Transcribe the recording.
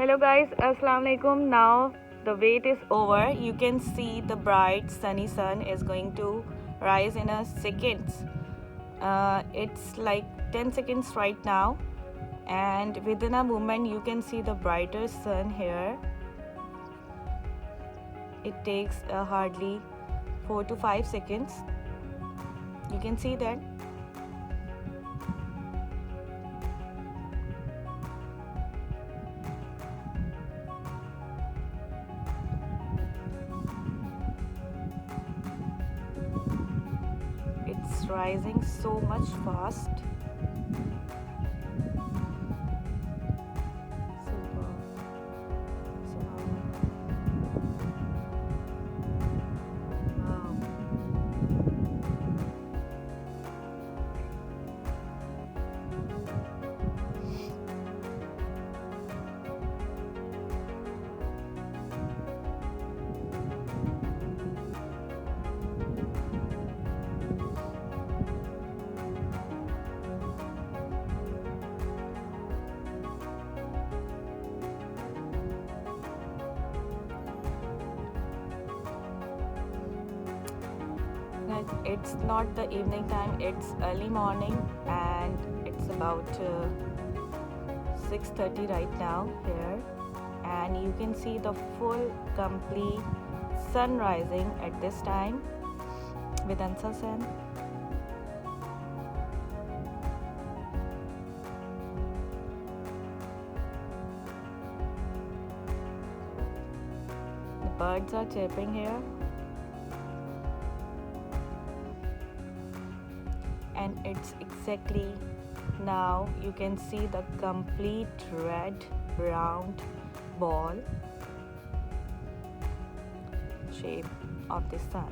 Hello guys, Assalamu alaikum. Now the wait is over. You can see the bright sunny sun is going to rise in a seconds. It's like 10 seconds right now, and within a moment you can see the brighter sun here. It takes hardly 4 to 5 seconds. You can see that. It's rising so much fast. Super. Wow. It's not the evening time, it's early morning, and it's about 6:30 right now here, and you can see the full complete sun rising at this time with Ansa sun. The birds are chirping here. And it's exactly now you can see the complete red round ball shape of the sun.